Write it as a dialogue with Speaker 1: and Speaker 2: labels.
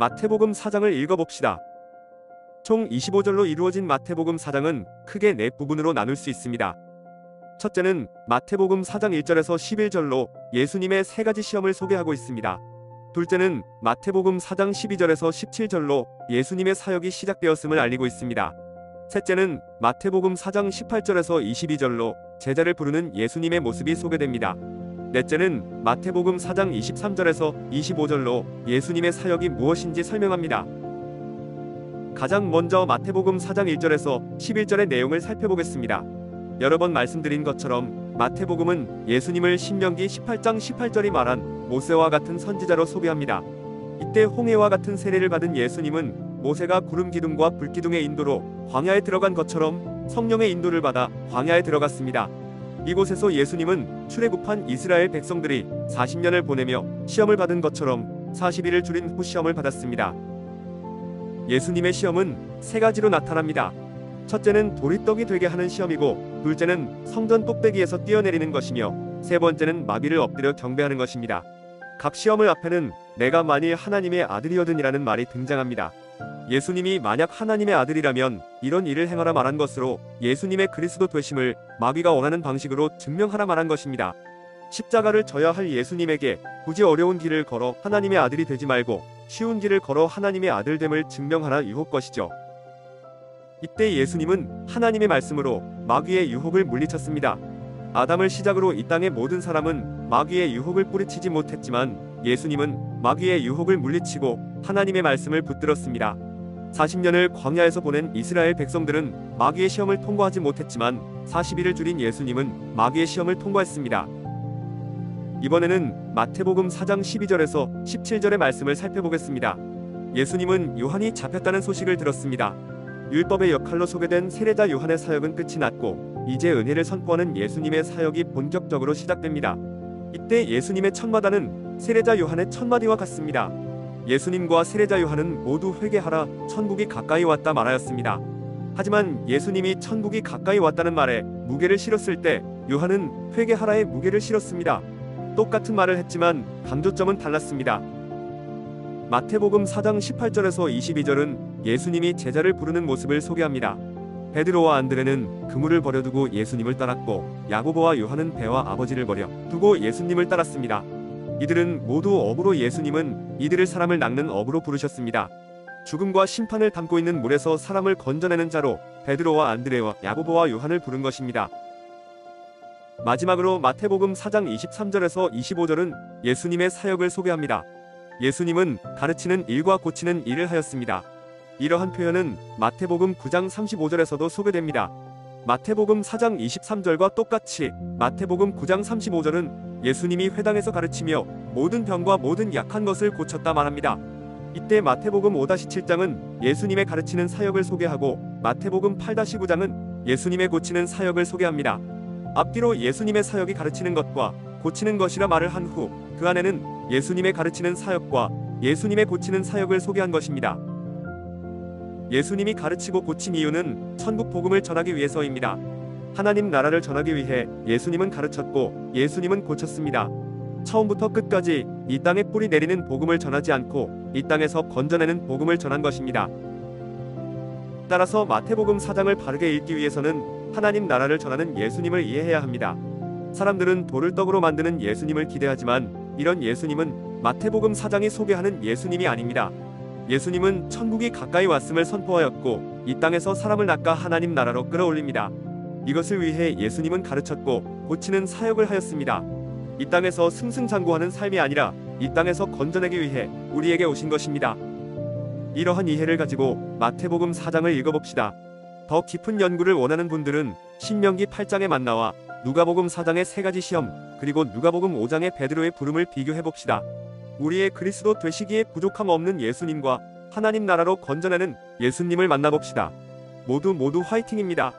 Speaker 1: 마태복음 4장을 읽어봅시다. 총 25절로 이루어진 마태복음 4장은 크게 4부분으로 나눌 수 있습니다. 첫째는 마태복음 4장 1절에서 11절로 예수님의 3가지 시험을 소개하고 있습니다. 둘째는 마태복음 4장 12절에서 17절로 예수님의 사역이 시작되었음을 알리고 있습니다. 셋째는 마태복음 4장 18절에서 22절로 제자를 부르는 예수님의 모습이 소개됩니다. 넷째는 마태복음 4장 23절에서 25절로 예수님의 사역이 무엇인지 설명합니다. 가장 먼저 마태복음 4장 1절에서 11절의 내용을 살펴보겠습니다. 여러 번 말씀드린 것처럼 마태복음은 예수님을 신명기 18장 18절이 말한 모세와 같은 선지자로 소개합니다. 이때 홍해와 같은 세례를 받은 예수님은 모세가 구름 기둥과 불 기둥의 인도로 광야에 들어간 것처럼 성령의 인도를 받아 광야에 들어갔습니다. 이곳에서 예수님은 출애굽한 이스라엘 백성들이 40년을 보내며 시험을 받은 것처럼 40일을 줄인 후 시험을 받았습니다. 예수님의 시험은 3가지로 나타납니다. 첫째는 돌이 떡이 되게 하는 시험이고, 둘째는 성전 꼭대기에서 뛰어내리는 것이며, 세 번째는 마귀를 엎드려 경배하는 것입니다. 각 시험을 앞에는 내가 만일 하나님의 아들이거든이라는 말이 등장합니다. 예수님이 만약 하나님의 아들이라면 이런 일을 행하라 말한 것으로 예수님의 그리스도 되심을 마귀가 원하는 방식으로 증명하라 말한 것입니다. 십자가를 져야 할 예수님에게 굳이 어려운 길을 걸어 하나님의 아들이 되지 말고 쉬운 길을 걸어 하나님의 아들됨을 증명하라 유혹 것이죠. 이때 예수님은 하나님의 말씀으로 마귀의 유혹을 물리쳤습니다. 아담을 시작으로 이 땅의 모든 사람은 마귀의 유혹을 뿌리치지 못했지만 예수님은 마귀의 유혹을 물리치고 하나님의 말씀을 붙들었습니다. 40년을 광야에서 보낸 이스라엘 백성들은 마귀의 시험을 통과하지 못했지만 40일을 줄인 예수님은 마귀의 시험을 통과했습니다. 이번에는 마태복음 4장 12절에서 17절의 말씀을 살펴보겠습니다. 예수님은 요한이 잡혔다는 소식을 들었습니다. 율법의 역할로 소개된 세례자 요한의 사역은 끝이 났고 이제 은혜를 선포하는 예수님의 사역이 본격적으로 시작됩니다. 이때 예수님의 첫마다는 세례자 요한의 첫마디와 같습니다. 예수님과 세례자 요한은 모두 회개하라, 천국이 가까이 왔다 말하였습니다. 하지만 예수님이 천국이 가까이 왔다는 말에 무게를 실었을 때 요한은 회개하라의 무게를 실었습니다. 똑같은 말을 했지만 강조점은 달랐습니다. 마태복음 4장 18절에서 22절은 예수님이 제자를 부르는 모습을 소개합니다. 베드로와 안드레는 그물을 버려두고 예수님을 따랐고 야고보와 요한은 배와 아버지를 버려 두고 예수님을 따랐습니다. 이들은 모두 어부로 예수님은 이들을 사람을 낚는 어부로 부르셨습니다. 죽음과 심판을 담고 있는 물에서 사람을 건져내는 자로 베드로와 안드레와 야고보와 요한을 부른 것입니다. 마지막으로 마태복음 4장 23절에서 25절은 예수님의 사역을 소개합니다. 예수님은 가르치는 일과 고치는 일을 하였습니다. 이러한 표현은 마태복음 9장 35절에서도 소개됩니다. 마태복음 4장 23절과 똑같이 마태복음 9장 35절은 예수님이 회당에서 가르치며 모든 병과 모든 약한 것을 고쳤다 말합니다. 이때 마태복음 5-7장은 예수님의 가르치는 사역을 소개하고 마태복음 8-9장은 예수님의 고치는 사역을 소개합니다. 앞뒤로 예수님의 사역이 가르치는 것과 고치는 것이라 말을 한 후 그 안에는 예수님의 가르치는 사역과 예수님의 고치는 사역을 소개한 것입니다. 예수님이 가르치고 고친 이유는 천국 복음을 전하기 위해서입니다. 하나님 나라를 전하기 위해 예수님은 가르쳤고 예수님은 고쳤습니다. 처음부터 끝까지 이 땅에 뿌리 내리는 복음을 전하지 않고 이 땅에서 건져내는 복음을 전한 것입니다. 따라서 마태복음 4장을 바르게 읽기 위해서는 하나님 나라를 전하는 예수님을 이해해야 합니다. 사람들은 돌을 떡으로 만드는 예수님을 기대하지만 이런 예수님은 마태복음 4장이 소개하는 예수님이 아닙니다. 예수님은 천국이 가까이 왔음을 선포하였고 이 땅에서 사람을 낚아 하나님 나라로 끌어올립니다. 이것을 위해 예수님은 가르쳤고 고치는 사역을 하였습니다. 이 땅에서 승승장구하는 삶이 아니라 이 땅에서 건져내기 위해 우리에게 오신 것입니다. 이러한 이해를 가지고 마태복음 4장을 읽어봅시다. 더 깊은 연구를 원하는 분들은 신명기 8장의 만나와 누가복음 4장의 3가지 시험, 그리고 누가복음 5장의 베드로의 부름을 비교해봅시다. 우리의 그리스도 되시기에 부족함 없는 예수님과 하나님 나라로 건져내는 예수님을 만나봅시다. 모두 화이팅입니다.